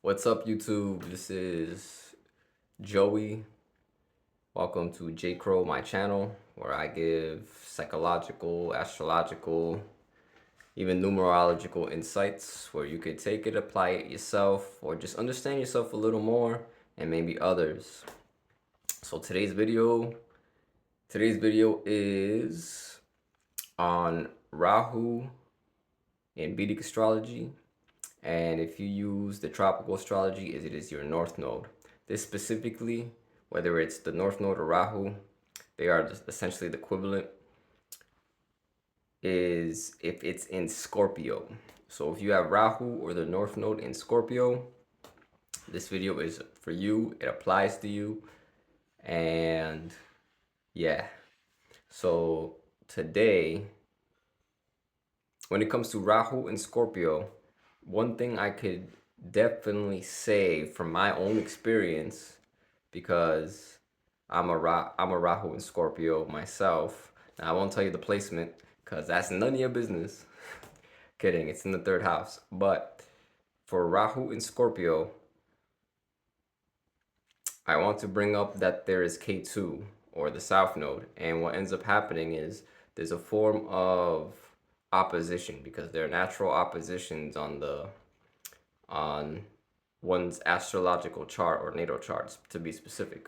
What's up, YouTube? This is Joey. Welcome to J Crow, my channel, where I give psychological, astrological, even numerological insights where you could take it, apply it yourself, or just understand yourself a little more and maybe others. So today's video is on Rahu in Vedic astrology. And if you use the tropical astrology, it is your north node. This specifically, whether it's the north node or Rahu, they are essentially the equivalent, is if it's in Scorpio. So if you have Rahu or the north node in Scorpio, this video is for you. It applies to you. And yeah, so today, when it comes to Rahu and Scorpio, one thing I could definitely say from my own experience, because I'm a Rahu and Scorpio myself. Now I won't tell you the placement because that's none of your business. Kidding, it's in the third house. But for Rahu and Scorpio, I want to bring up that there is K2 or the south node, and what ends up happening is there's a form of opposition because there are natural oppositions on one's astrological chart or natal charts, to be specific.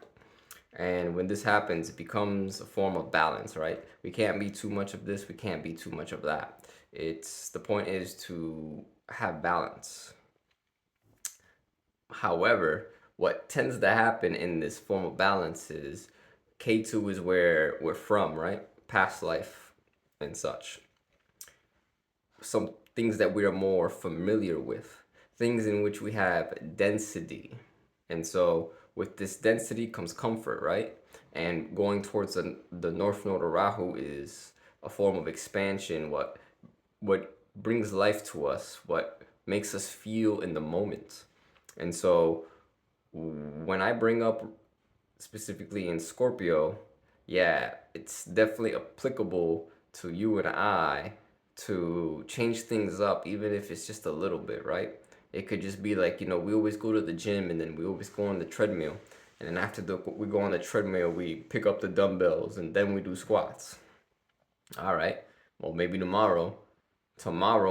And when this happens, it becomes a form of balance, right? We can't be too much of this, we can't be too much of that. The point is to have balance. However, what tends to happen in this form of balance is K2 is where we're from, right? Past life and such. Some things that we are more familiar with, things in which we have density. And so with this density comes comfort, right? And going towards the north node of Rahu is a form of expansion, what brings life to us, what makes us feel in the moment. And so when I bring up specifically in Scorpio, yeah, it's definitely applicable to you and I to change things up, even if it's just a little bit, right? It could just be like, we always go to the gym and then we always go on the treadmill. And then after we go on the treadmill, we pick up the dumbbells and then we do squats. All right. Well, maybe tomorrow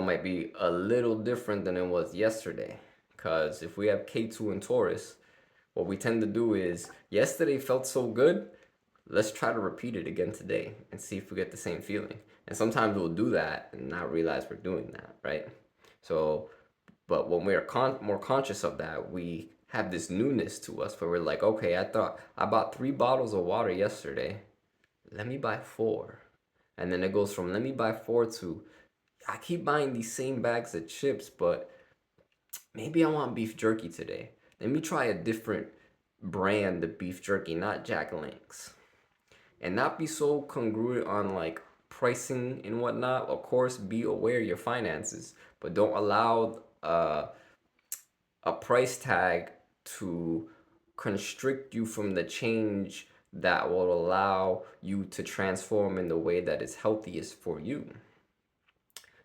might be a little different than it was yesterday. Because if we have K2 in Taurus, what we tend to do is, yesterday felt so good, let's try to repeat it again today and see if we get the same feeling. And sometimes we'll do that and not realize we're doing that, right? So, but when we are more conscious of that, we have this newness to us where we're like, okay, I bought 3 bottles of water yesterday. Let me buy 4. And then it goes from let me buy 4 to I keep buying these same bags of chips, but maybe I want beef jerky today. Let me try a different brand of beef jerky, not Jack Link's. And not be so congruent on like pricing and whatnot. Of course, be aware of your finances, but don't allow a price tag to constrict you from the change that will allow you to transform in the way that is healthiest for you.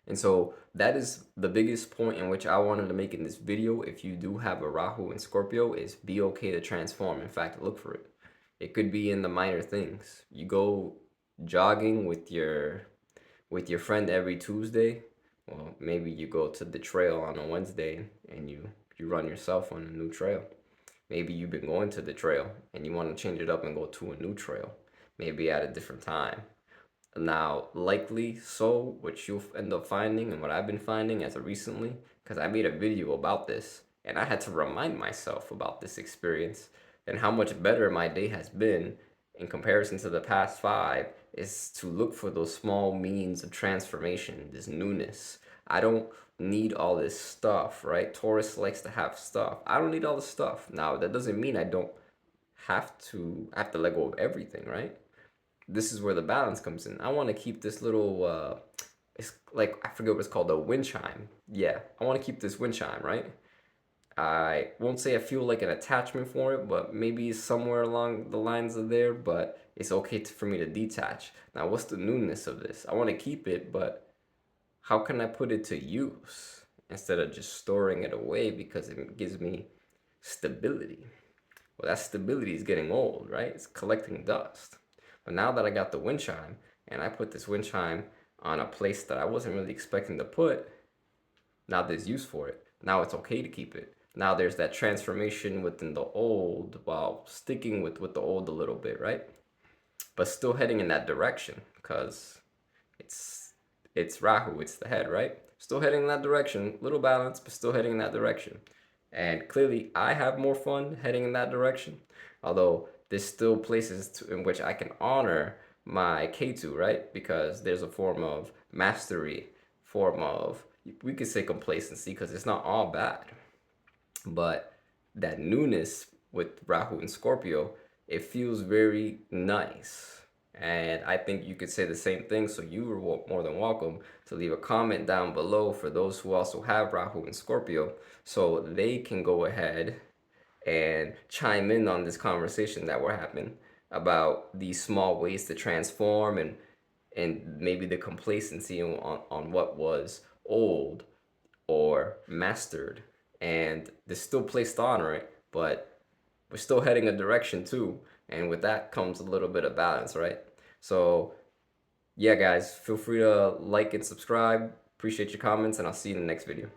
And so that is the biggest point in which I wanted to make in this video. If you do have a Rahu and Scorpio, is be okay to transform. In fact, look for it. It could be in the minor things. You go jogging with your friend every Tuesday. Well, maybe you go to the trail on a Wednesday and you run yourself on a new trail. Maybe you've been going to the trail and you want to change it up and go to a new trail, maybe at a different time. Now, likely so, what you'll end up finding and what I've been finding as of recently, because I made a video about this and I had to remind myself about this experience and how much better my day has been in comparison to the past 5, is to look for those small means of transformation, this newness. I don't need all this stuff, right? Taurus likes to have stuff. I don't need all the stuff. Now, that doesn't mean I have to let go of everything, right? This is where the balance comes in. I want to keep this little it's like, I forget what it's called, a wind chime. Yeah, I want to keep this wind chime, right? I won't say I feel like an attachment for it, but maybe somewhere along the lines of there, but it's okay for me to detach. Now, what's the newness of this? I want to keep it, but how can I put it to use? instead of just storing it away because it gives me stability. Well, that stability is getting old, right? It's collecting dust. But now that I got the wind chime and I put this wind chime on a place that I wasn't really expecting to put, now there's use for it. Now it's okay to keep it. Now there's that transformation within the old while sticking with the old a little bit, right? But still heading in that direction because it's it's Rahu, it's the head, right? Still heading in that direction, little balance, but still heading in that direction. And clearly, I have more fun heading in that direction. Although there's still places in which I can honor my K2, right? Because there's a form of mastery, form of, we could say complacency, because it's not all bad. But that newness with Rahu and Scorpio, it feels very nice. And I think you could say the same thing. So you are more than welcome to leave a comment down below for those who also have Rahu and Scorpio, so they can go ahead and chime in on this conversation that we're having about these small ways to transform, and maybe the complacency on what was old or mastered, and there's still place to honor it, but we're still heading a direction too, and with that comes a little bit of balance, right? So yeah, guys, feel free to like and subscribe. Appreciate your comments, and I'll see you in the next video.